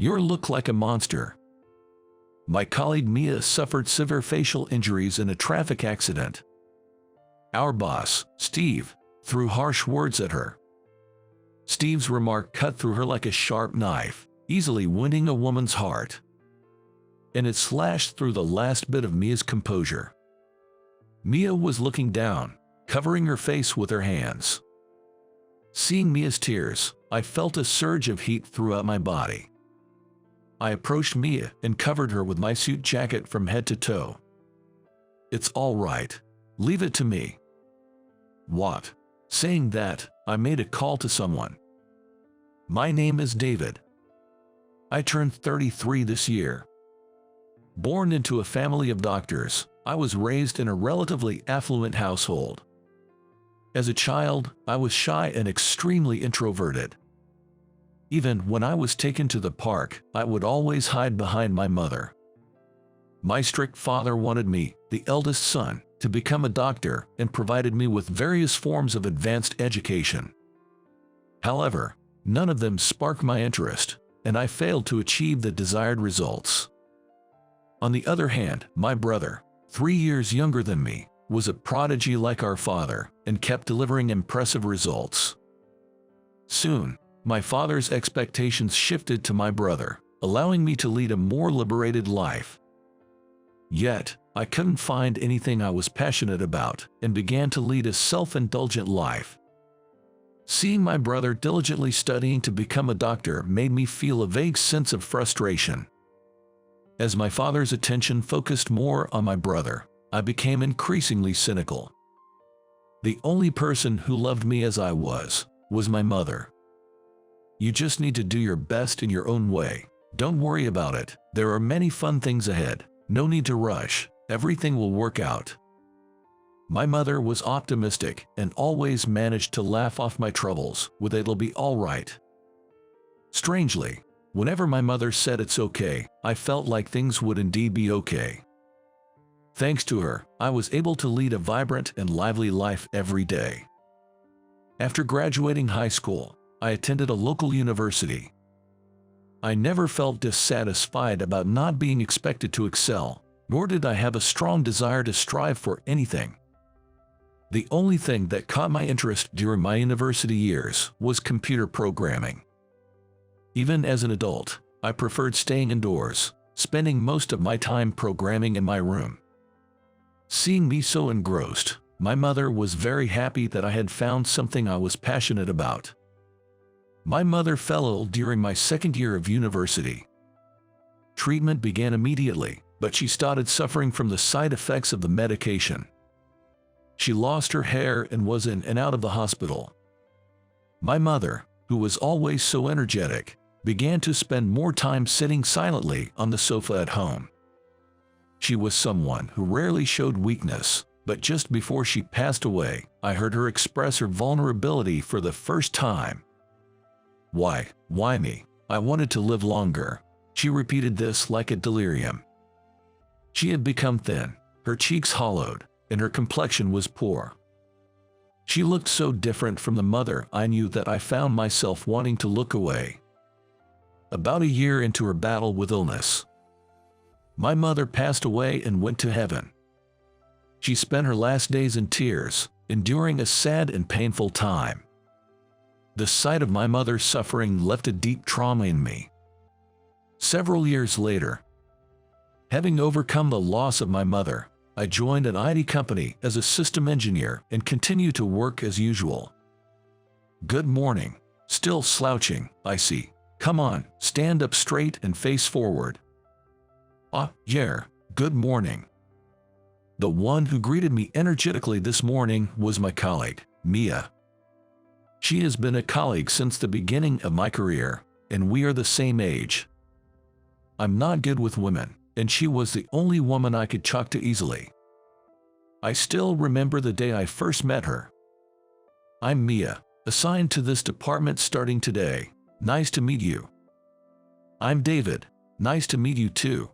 You look like a monster. My colleague Mia suffered severe facial injuries in a traffic accident. Our boss, Steve, threw harsh words at her. Steve's remark cut through her like a sharp knife, easily wounding a woman's heart. And it slashed through the last bit of Mia's composure. Mia was looking down, covering her face with her hands. Seeing Mia's tears, I felt a surge of heat throughout my body. I approached Mia and covered her with my suit jacket from head to toe. "It's all right. Leave it to me." "What?" Saying that, I made a call to someone. "My name is David. I turned 33 this year. Born into a family of doctors, I was raised in a relatively affluent household. As a child, I was shy and extremely introverted. Even when I was taken to the park, I would always hide behind my mother. My strict father wanted me, the eldest son, to become a doctor and provided me with various forms of advanced education. However, none of them sparked my interest, and I failed to achieve the desired results. On the other hand, my brother, 3 years younger than me, was a prodigy like our father and kept delivering impressive results. Soon, my father's expectations shifted to my brother, allowing me to lead a more liberated life. Yet, I couldn't find anything I was passionate about and began to lead a self-indulgent life. Seeing my brother diligently studying to become a doctor made me feel a vague sense of frustration. As my father's attention focused more on my brother, I became increasingly cynical. The only person who loved me as I was my mother. "You just need to do your best in your own way. Don't worry about it. There are many fun things ahead. No need to rush. Everything will work out." My mother was optimistic and always managed to laugh off my troubles with "it'll be all right." Strangely, whenever my mother said it's okay, I felt like things would indeed be okay. Thanks to her, I was able to lead a vibrant and lively life every day. After graduating high school, I attended a local university. I never felt dissatisfied about not being expected to excel, nor did I have a strong desire to strive for anything. The only thing that caught my interest during my university years was computer programming. Even as an adult, I preferred staying indoors, spending most of my time programming in my room. Seeing me so engrossed, my mother was very happy that I had found something I was passionate about. My mother fell ill during my second year of university. Treatment began immediately, but she started suffering from the side effects of the medication. She lost her hair and was in and out of the hospital. My mother, who was always so energetic, began to spend more time sitting silently on the sofa at home. She was someone who rarely showed weakness, but just before she passed away, I heard her express her vulnerability for the first time. Why me? I wanted to live longer." She repeated this like a delirium. She had become thin, her cheeks hollowed, and her complexion was poor. She looked so different from the mother I knew that I found myself wanting to look away. About a year into her battle with illness, my mother passed away and went to heaven. She spent her last days in tears, enduring a sad and painful time. The sight of my mother suffering left a deep trauma in me. Several years later, having overcome the loss of my mother, I joined an IT company as a system engineer and continue to work as usual. "Good morning." Still slouching, I see. "Come on, stand up straight and face forward." Yeah, good morning." The one who greeted me energetically this morning was my colleague, Mia. She has been a colleague since the beginning of my career, and we are the same age. I'm not good with women, and she was the only woman I could talk to easily. I still remember the day I first met her. "I'm Mia, assigned to this department starting today. Nice to meet you." "I'm David. Nice to meet you too."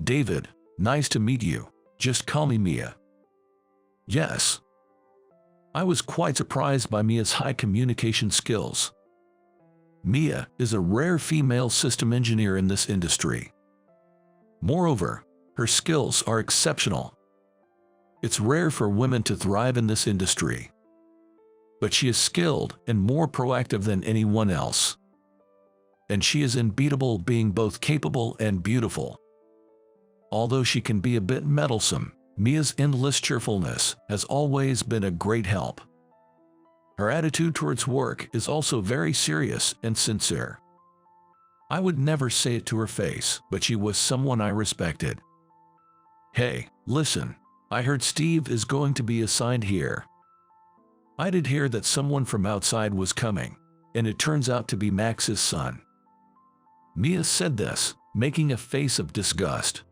"David, nice to meet you. Just call me Mia." Yes. I was quite surprised by Mia's high communication skills. Mia is a rare female system engineer in this industry. Moreover, her skills are exceptional. It's rare for women to thrive in this industry. But she is skilled and more proactive than anyone else. And she is unbeatable, being both capable and beautiful. Although she can be a bit meddlesome, Mia's endless cheerfulness has always been a great help. Her attitude towards work is also very serious and sincere. I would never say it to her face, but she was someone I respected. "Hey, listen, I heard Steve is going to be assigned here. I did hear that someone from outside was coming, and it turns out to be Max's son." Mia said this, making a face of disgust.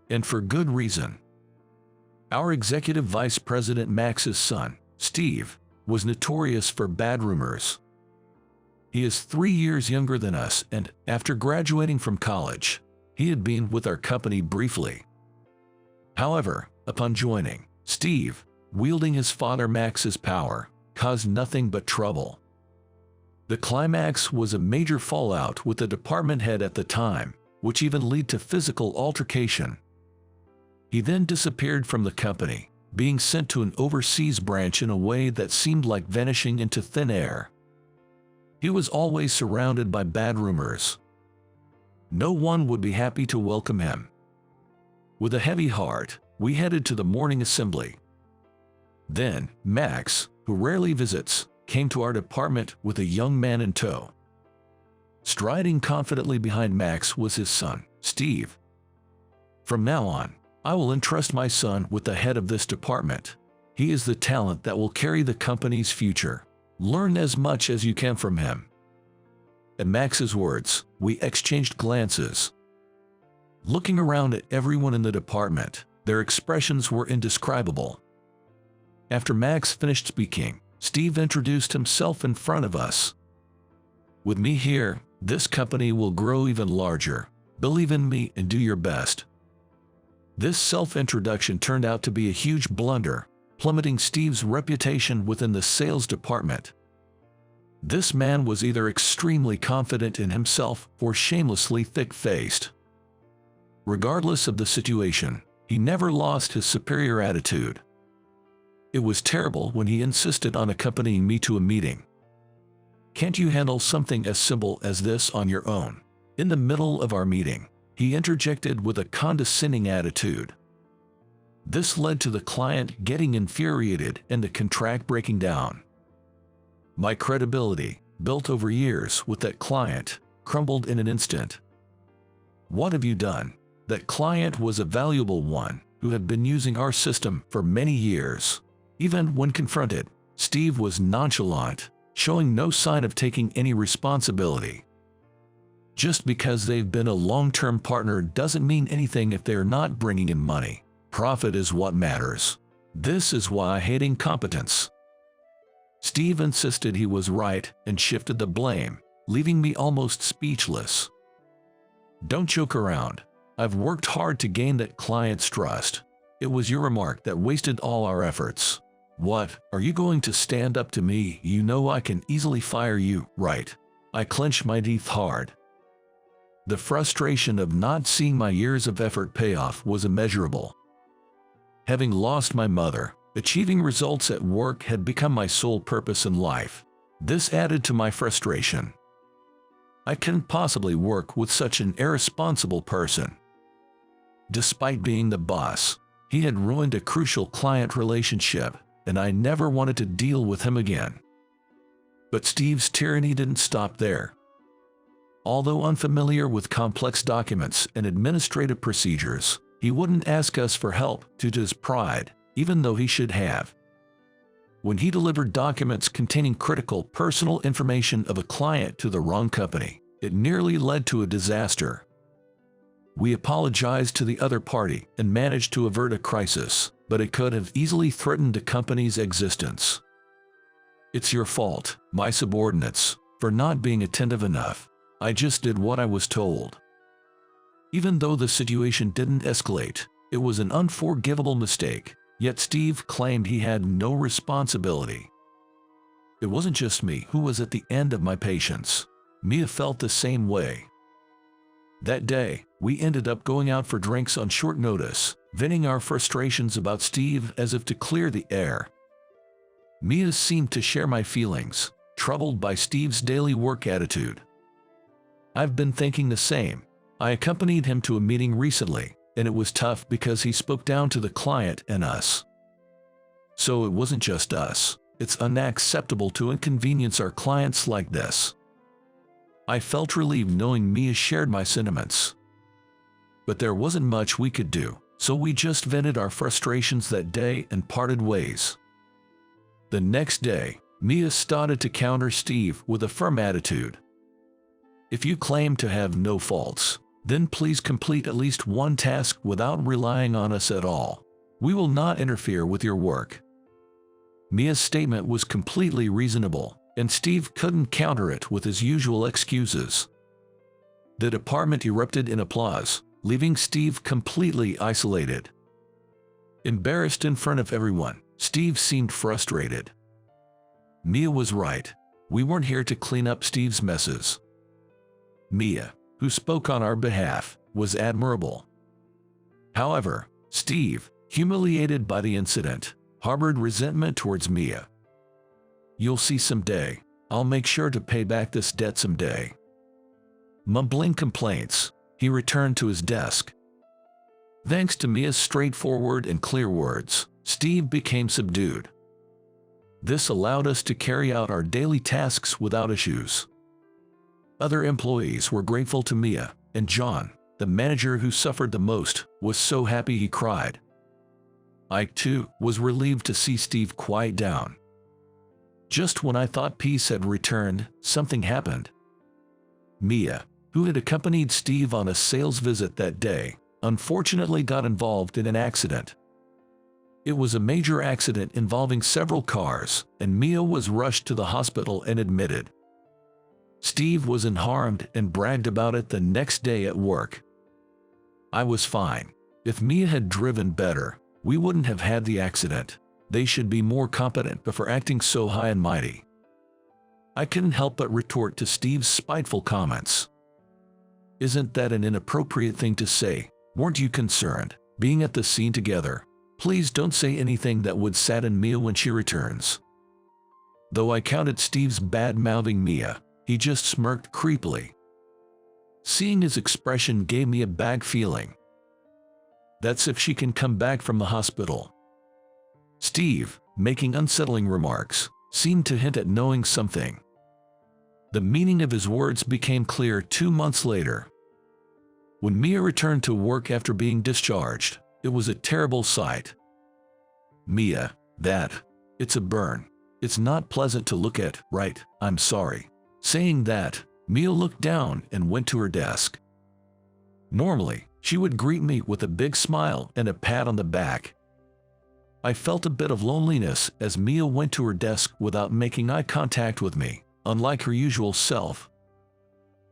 And for good reason. Our executive vice president Max's son, Steve, was notorious for bad rumors. He is 3 years younger than us, and after graduating from college, he had been with our company briefly. However, upon joining, Steve, wielding his father Max's power, caused nothing but trouble. The climax was a major fallout with the department head at the time, which even led to physical altercation. He then disappeared from the company, being sent to an overseas branch in a way that seemed like vanishing into thin air. He was always surrounded by bad rumors. No one would be happy to welcome him. With a heavy heart, we headed to the morning assembly. Then, Max, who rarely visits, came to our department with a young man in tow. Striding confidently behind Max was his son, Steve. "From now on, I will entrust my son with the head of this department. He is the talent that will carry the company's future. Learn as much as you can from him." At Max's words, we exchanged glances. Looking around at everyone in the department, their expressions were indescribable. After Max finished speaking, Steve introduced himself in front of us. "With me here, this company will grow even larger. Believe in me and do your best." This self-introduction turned out to be a huge blunder, plummeting Steve's reputation within the sales department. This man was either extremely confident in himself or shamelessly thick-faced. Regardless of the situation, he never lost his superior attitude. It was terrible when he insisted on accompanying me to a meeting. "Can't you handle something as simple as this on your own?" In the middle of our meeting, he interjected with a condescending attitude. This led to the client getting infuriated and the contract breaking down. My credibility, built over years with that client, crumbled in an instant. "What have you done?" That client was a valuable one who had been using our system for many years. Even when confronted, Steve was nonchalant, showing no sign of taking any responsibility. Just because they've been a long-term partner doesn't mean anything if they're not bringing in money. Profit is what matters. This is why I hate incompetence. Steve insisted he was right and shifted the blame, leaving me almost speechless. "Don't joke around. I've worked hard to gain that client's trust. It was your remark that wasted all our efforts. What, are you going to stand up to me? You know I can easily fire you, right?" I clenched my teeth hard. The frustration of not seeing my years of effort pay off was immeasurable. Having lost my mother, achieving results at work had become my sole purpose in life. This added to my frustration. I couldn't possibly work with such an irresponsible person. Despite being the boss, he had ruined a crucial client relationship, and I never wanted to deal with him again. But Steve's tyranny didn't stop there. Although unfamiliar with complex documents and administrative procedures, he wouldn't ask us for help due to his pride, even though he should have. When he delivered documents containing critical personal information of a client to the wrong company, it nearly led to a disaster. We apologized to the other party and managed to avert a crisis, but it could have easily threatened the company's existence. "It's your fault, my subordinates, for not being attentive enough. I just did what I was told." Even though the situation didn't escalate, it was an unforgivable mistake, yet Steve claimed he had no responsibility. It wasn't just me who was at the end of my patience. Mia felt the same way. That day, we ended up going out for drinks on short notice, venting our frustrations about Steve as if to clear the air. Mia seemed to share my feelings, troubled by Steve's daily work attitude. I've been thinking the same. I accompanied him to a meeting recently, and it was tough because he spoke down to the client and us. So it wasn't just us. It's unacceptable to inconvenience our clients like this. I felt relieved knowing Mia shared my sentiments. But there wasn't much we could do, so we just vented our frustrations that day and parted ways. The next day, Mia started to counter Steve with a firm attitude. If you claim to have no faults, then please complete at least one task without relying on us at all. We will not interfere with your work. Mia's statement was completely reasonable, and Steve couldn't counter it with his usual excuses. The department erupted in applause, leaving Steve completely isolated. Embarrassed in front of everyone, Steve seemed frustrated. Mia was right. We weren't here to clean up Steve's messes. Mia, who spoke on our behalf, was admirable. However, Steve, humiliated by the incident, harbored resentment towards Mia. You'll see someday. I'll make sure to pay back this debt someday. Mumbling complaints, he returned to his desk. Thanks to Mia's straightforward and clear words, Steve became subdued. This allowed us to carry out our daily tasks without issues. Other employees were grateful to Mia, and John, the manager who suffered the most, was so happy he cried. I, too, was relieved to see Steve quiet down. Just when I thought peace had returned, something happened. Mia, who had accompanied Steve on a sales visit that day, unfortunately got involved in an accident. It was a major accident involving several cars, and Mia was rushed to the hospital and admitted. Steve was unharmed and bragged about it the next day at work. I was fine. If Mia had driven better, we wouldn't have had the accident. They should be more competent before acting so high and mighty. I couldn't help but retort to Steve's spiteful comments. Isn't that an inappropriate thing to say? Weren't you concerned, being at the scene together? Please don't say anything that would sadden Mia when she returns. Though I counted Steve's bad-mouthing Mia, he just smirked creepily. Seeing his expression gave me a bad feeling. That's if she can come back from the hospital. Steve, making unsettling remarks, seemed to hint at knowing something. The meaning of his words became clear 2 months later. When Mia returned to work after being discharged, it was a terrible sight. Mia, it's a burn. It's not pleasant to look at, right? I'm sorry. Saying that, Mia looked down and went to her desk. Normally, she would greet me with a big smile and a pat on the back. I felt a bit of loneliness as Mia went to her desk without making eye contact with me, unlike her usual self.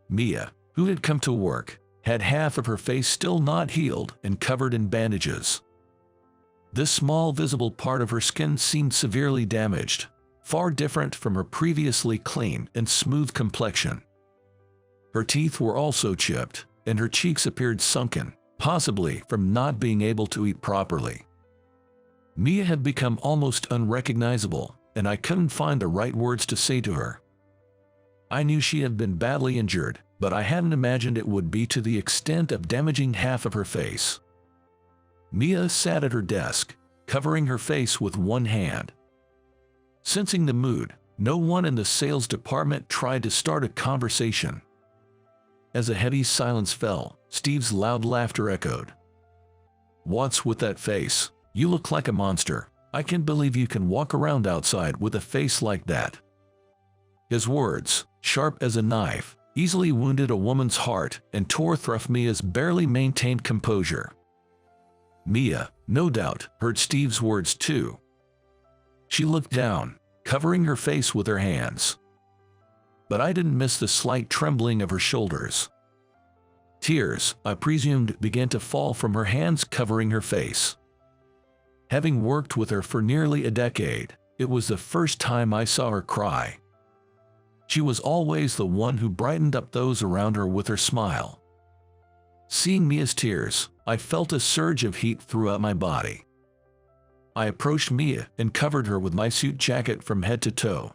Mia, who had come to work, had half of her face still not healed and covered in bandages. This small visible part of her skin seemed severely damaged, far different from her previously clean and smooth complexion. Her teeth were also chipped, and her cheeks appeared sunken, possibly from not being able to eat properly. Mia had become almost unrecognizable, and I couldn't find the right words to say to her. I knew she had been badly injured, but I hadn't imagined it would be to the extent of damaging half of her face. Mia sat at her desk, covering her face with one hand. Sensing the mood, no one in the sales department tried to start a conversation. As a heavy silence fell, Steve's loud laughter echoed. What's with that face? You look like a monster. I can't believe you can walk around outside with a face like that. His words, sharp as a knife, easily wounded a woman's heart and tore through Mia's barely maintained composure. Mia, no doubt, heard Steve's words too. She looked down, covering her face with her hands. But I didn't miss the slight trembling of her shoulders. Tears, I presumed, began to fall from her hands covering her face. Having worked with her for nearly a decade, It was the first time I saw her cry. She was always the one who brightened up those around her with her smile. Seeing Mia's tears, I felt a surge of heat throughout my body. I approached Mia and covered her with my suit jacket from head to toe.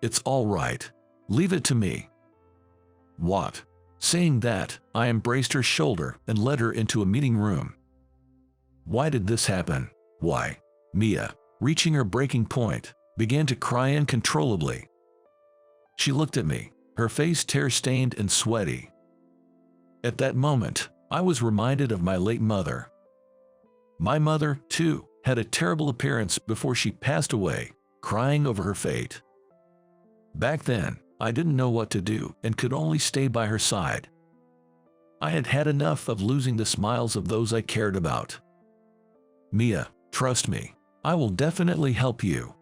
"It's all right. Leave it to me." "What?" Saying that, I embraced her shoulder and led her into a meeting room. "Why did this happen? Why?" Mia, reaching her breaking point, began to cry uncontrollably. She looked at me, her face tear-stained and sweaty. At that moment, I was reminded of my late mother. My mother, too, had a terrible appearance before she passed away, crying over her fate. Back then, I didn't know what to do and could only stay by her side. I had had enough of losing the smiles of those I cared about. "Mia, trust me. I will definitely help you."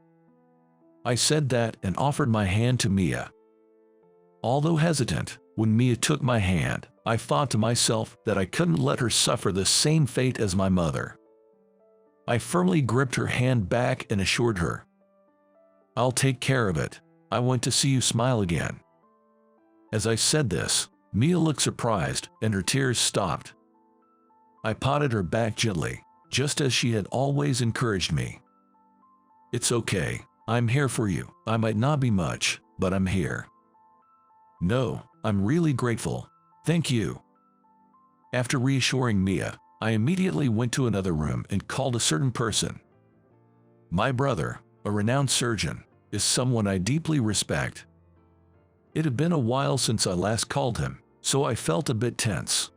I said that and offered my hand to Mia. Although hesitant, when Mia took my hand, I thought to myself that I couldn't let her suffer the same fate as my mother. I firmly gripped her hand back and assured her, "I'll take care of it. I want to see you smile again." As I said this, Mia looked surprised and her tears stopped. I patted her back gently, just as she had always encouraged me. "It's okay. I'm here for you. I might not be much, but I'm here." "No, I'm really grateful. Thank you." After reassuring Mia, I immediately went to another room and called a certain person. My brother, a renowned surgeon, is someone I deeply respect. It had been a while since I last called him, so I felt a bit tense.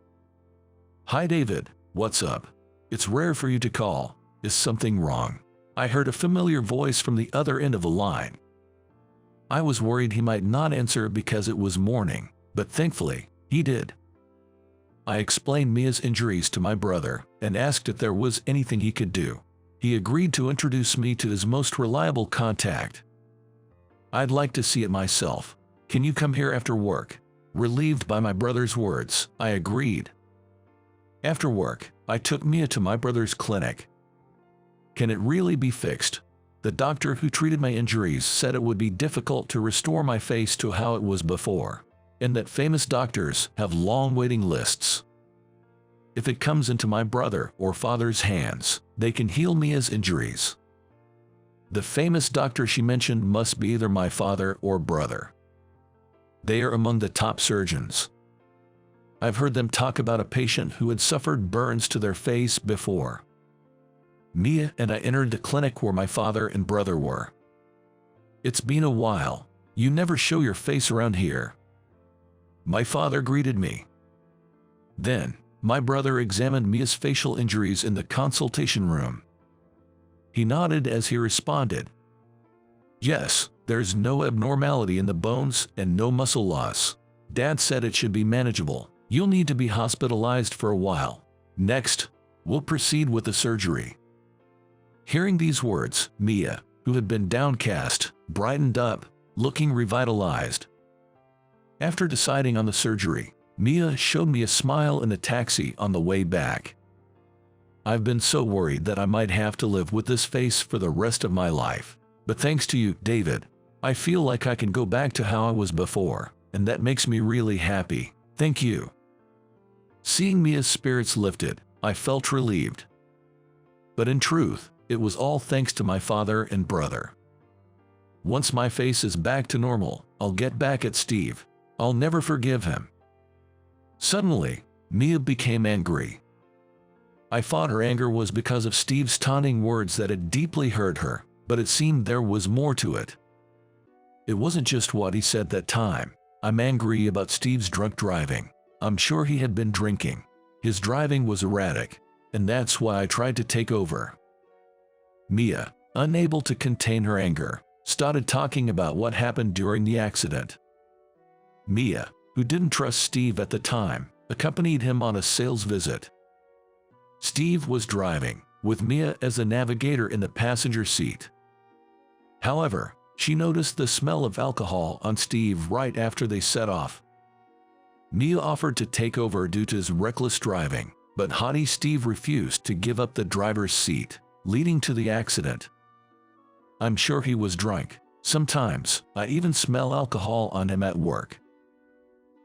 "Hi David, what's up? It's rare for you to call. Is something wrong?" I heard a familiar voice from the other end of the line. I was worried he might not answer because it was morning, but thankfully, he did. I explained Mia's injuries to my brother and asked if there was anything he could do. He agreed to introduce me to his most reliable contact. "I'd like to see it myself. Can you come here after work?" Relieved by my brother's words, I agreed. After work, I took Mia to my brother's clinic. Can it really be fixed? The doctor who treated my injuries said it would be difficult to restore my face to how it was before, and that famous doctors have long waiting lists. If it comes into my brother or father's hands, they can heal Mia's injuries. The famous doctor she mentioned must be either my father or brother. They are among the top surgeons. I've heard them talk about a patient who had suffered burns to their face before. Mia and I entered the clinic where my father and brother were. "It's been a while. You never show your face around here." My father greeted me. Then, my brother examined Mia's facial injuries in the consultation room. He nodded as he responded, "Yes, there's no abnormality in the bones and no muscle loss. Dad said it should be manageable. You'll need to be hospitalized for a while. Next, we'll proceed with the surgery." Hearing these words, Mia, who had been downcast, brightened up, looking revitalized. After deciding on the surgery, Mia showed me a smile in a taxi on the way back. "I've been so worried that I might have to live with this face for the rest of my life. But thanks to you, David, I feel like I can go back to how I was before, and that makes me really happy. Thank you." Seeing Mia's spirits lifted, I felt relieved. But in truth, it was all thanks to my father and brother. Once my face is back to normal, I'll get back at Steve. I'll never forgive him. Suddenly, Mia became angry. I thought her anger was because of Steve's taunting words that had deeply hurt her, but it seemed there was more to it. It wasn't just what he said that time. "I'm angry about Steve's drunk driving. I'm sure he had been drinking. His driving was erratic, and that's why I tried to take over." Mia, unable to contain her anger, started talking about what happened during the accident. Mia, who didn't trust Steve at the time, accompanied him on a sales visit. Steve was driving, with Mia as the navigator in the passenger seat. However, she noticed the smell of alcohol on Steve right after they set off. Mia offered to take over due to his reckless driving, but haughty Steve refused to give up the driver's seat, leading to the accident. I'm sure he was drunk. Sometimes, I even smell alcohol on him at work.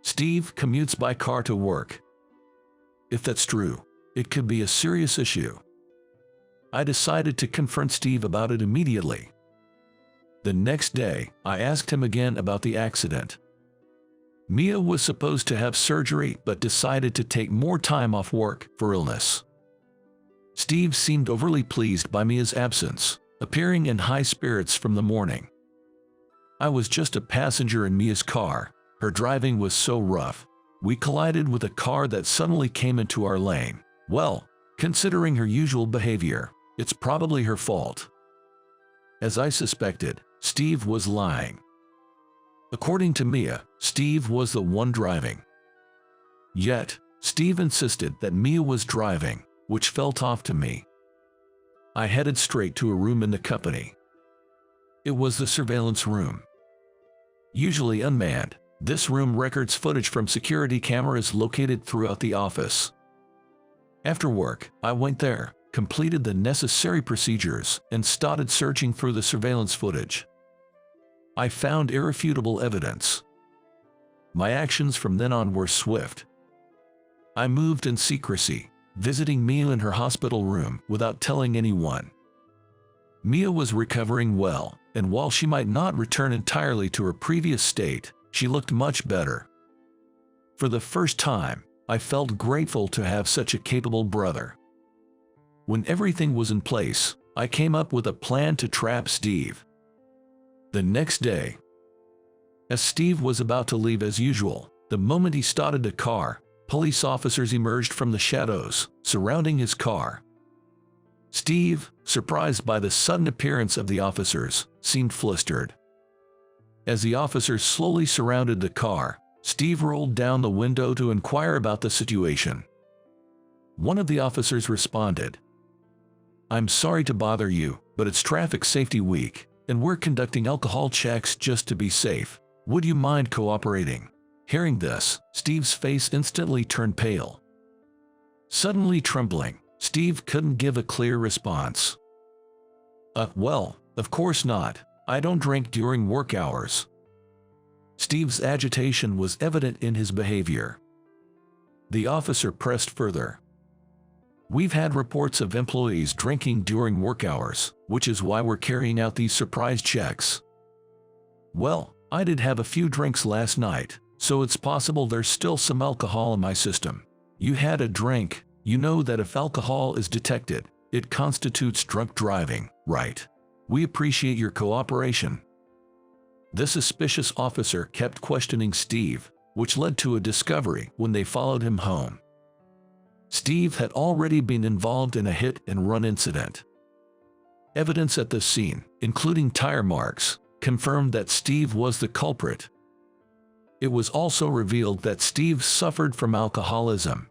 Steve commutes by car to work. If that's true, it could be a serious issue. I decided to confront Steve about it immediately. The next day, I asked him again about the accident. Mia was supposed to have surgery but decided to take more time off work for illness. Steve seemed overly pleased by Mia's absence, appearing in high spirits from the morning. I was just a passenger in Mia's car. Her driving was so rough. We collided with a car that suddenly came into our lane. Well, considering her usual behavior, it's probably her fault. As I suspected, Steve was lying. According to Mia, Steve was the one driving. Yet, Steve insisted that Mia was driving, which felt off to me. I headed straight to a room in the company. It was the surveillance room. Usually unmanned, this room records footage from security cameras located throughout the office. After work, I went there, completed the necessary procedures, and started searching through the surveillance footage. I found irrefutable evidence. My actions from then on were swift. I moved in secrecy, visiting Mia in her hospital room without telling anyone. Mia was recovering well, and while she might not return entirely to her previous state, she looked much better. For the first time, I felt grateful to have such a capable brother. When everything was in place, I came up with a plan to trap Steve. The next day, as Steve was about to leave as usual, the moment he started the car, police officers emerged from the shadows, surrounding his car. Steve, surprised by the sudden appearance of the officers, seemed flustered. As the officers slowly surrounded the car, Steve rolled down the window to inquire about the situation. One of the officers responded, "I'm sorry to bother you, but it's Traffic Safety Week, and we're conducting alcohol checks just to be safe. Would you mind cooperating?" Hearing this, Steve's face instantly turned pale. Suddenly trembling, Steve couldn't give a clear response. Well, of course not. I don't drink during work hours." Steve's agitation was evident in his behavior. The officer pressed further. "We've had reports of employees drinking during work hours, which is why we're carrying out these surprise checks." "Well, I did have a few drinks last night, so it's possible there's still some alcohol in my system." "You had a drink. You know that if alcohol is detected, it constitutes drunk driving, right? We appreciate your cooperation." The suspicious officer kept questioning Steve, which led to a discovery when they followed him home. Steve had already been involved in a hit-and-run incident. Evidence at the scene, including tire marks, confirmed that Steve was the culprit. It was also revealed that Steve suffered from alcoholism.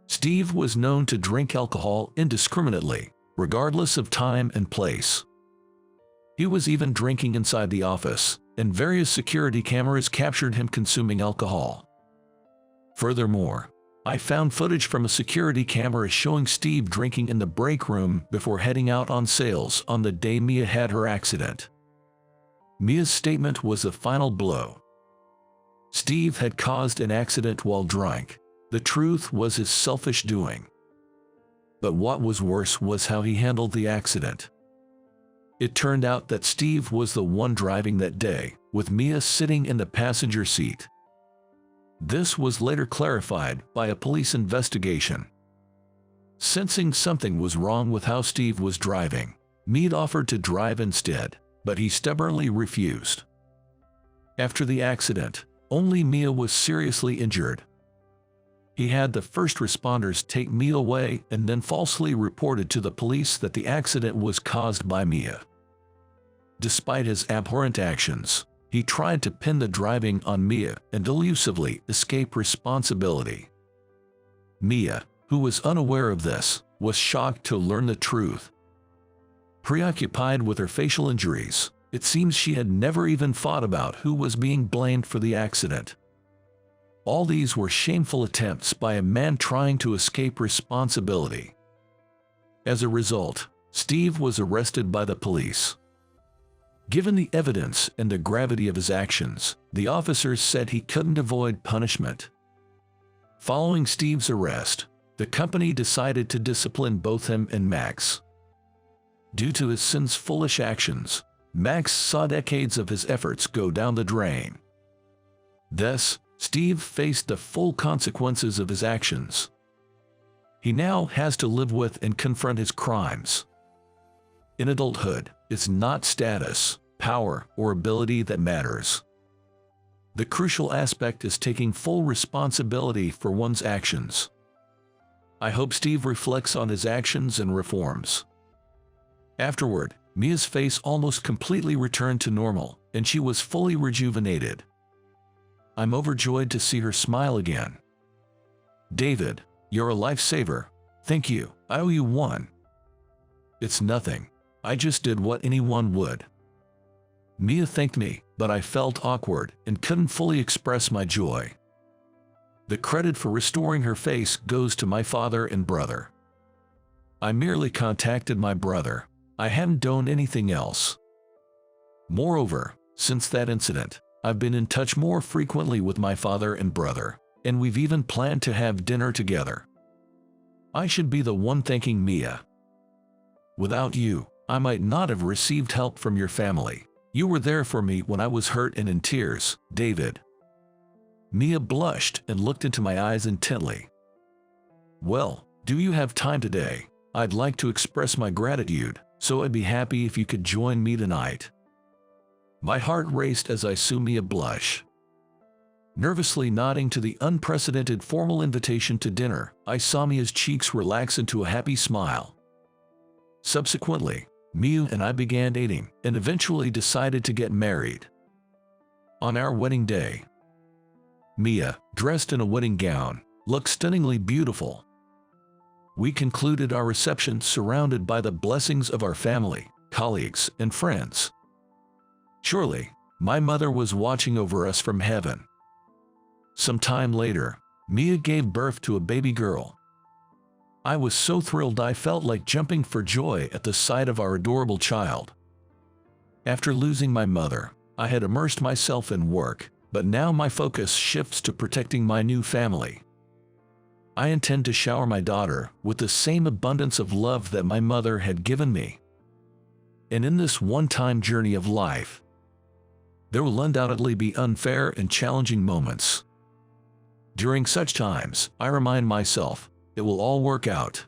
Steve was known to drink alcohol indiscriminately, regardless of time and place. He was even drinking inside the office, and various security cameras captured him consuming alcohol. Furthermore, I found footage from a security camera showing Steve drinking in the break room before heading out on sales on the day Mia had her accident. Mia's statement was the final blow. Steve had caused an accident while drunk. The truth was his selfish doing. But what was worse was how he handled the accident. It turned out that Steve was the one driving that day, with Mia sitting in the passenger seat. This was later clarified by a police investigation. Sensing something was wrong with how Steve was driving, Mia offered to drive instead, but he stubbornly refused. After the accident, only Mia was seriously injured. He had the first responders take Mia away and then falsely reported to the police that the accident was caused by Mia. Despite his abhorrent actions, he tried to pin the driving on Mia and elusively escape responsibility. Mia, who was unaware of this, was shocked to learn the truth. Preoccupied with her facial injuries, it seems she had never even thought about who was being blamed for the accident. All these were shameful attempts by a man trying to escape responsibility. As a result, Steve was arrested by the police. Given the evidence and the gravity of his actions, the officers said he couldn't avoid punishment. Following Steve's arrest, the company decided to discipline both him and Max. Due to his son's foolish actions, Max saw decades of his efforts go down the drain. Thus, Steve faced the full consequences of his actions. He now has to live with and confront his crimes. In adulthood, it's not status, power, or ability that matters. The crucial aspect is taking full responsibility for one's actions. I hope Steve reflects on his actions and reforms. Afterward, Mia's face almost completely returned to normal, and she was fully rejuvenated. I'm overjoyed to see her smile again. David, you're a lifesaver. Thank you. I owe you one. It's nothing. I just did what anyone would. Mia thanked me, but I felt awkward and couldn't fully express my joy. The credit for restoring her face goes to my father and brother. I merely contacted my brother. I hadn't done anything else. Moreover, since that incident, I've been in touch more frequently with my father and brother, and we've even planned to have dinner together. I should be the one thanking Mia. Without you, I might not have received help from your family. You were there for me when I was hurt and in tears, David. Mia blushed and looked into my eyes intently. Well, do you have time today? I'd like to express my gratitude, so I'd be happy if you could join me tonight. My heart raced as I saw Mia blush. Nervously nodding to the unprecedented formal invitation to dinner, I saw Mia's cheeks relax into a happy smile. Subsequently, Mia and I began dating and eventually decided to get married. On our wedding day, Mia, dressed in a wedding gown, looked stunningly beautiful. We concluded our reception surrounded by the blessings of our family, colleagues, and friends. Surely, my mother was watching over us from heaven. Some time later, Mia gave birth to a baby girl. I was so thrilled I felt like jumping for joy at the sight of our adorable child. After losing my mother, I had immersed myself in work, but now my focus shifts to protecting my new family. I intend to shower my daughter with the same abundance of love that my mother had given me. And in this one-time journey of life, there will undoubtedly be unfair and challenging moments. During such times, I remind myself, it will all work out.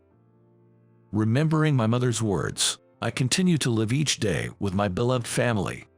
Remembering my mother's words, I continue to live each day with my beloved family.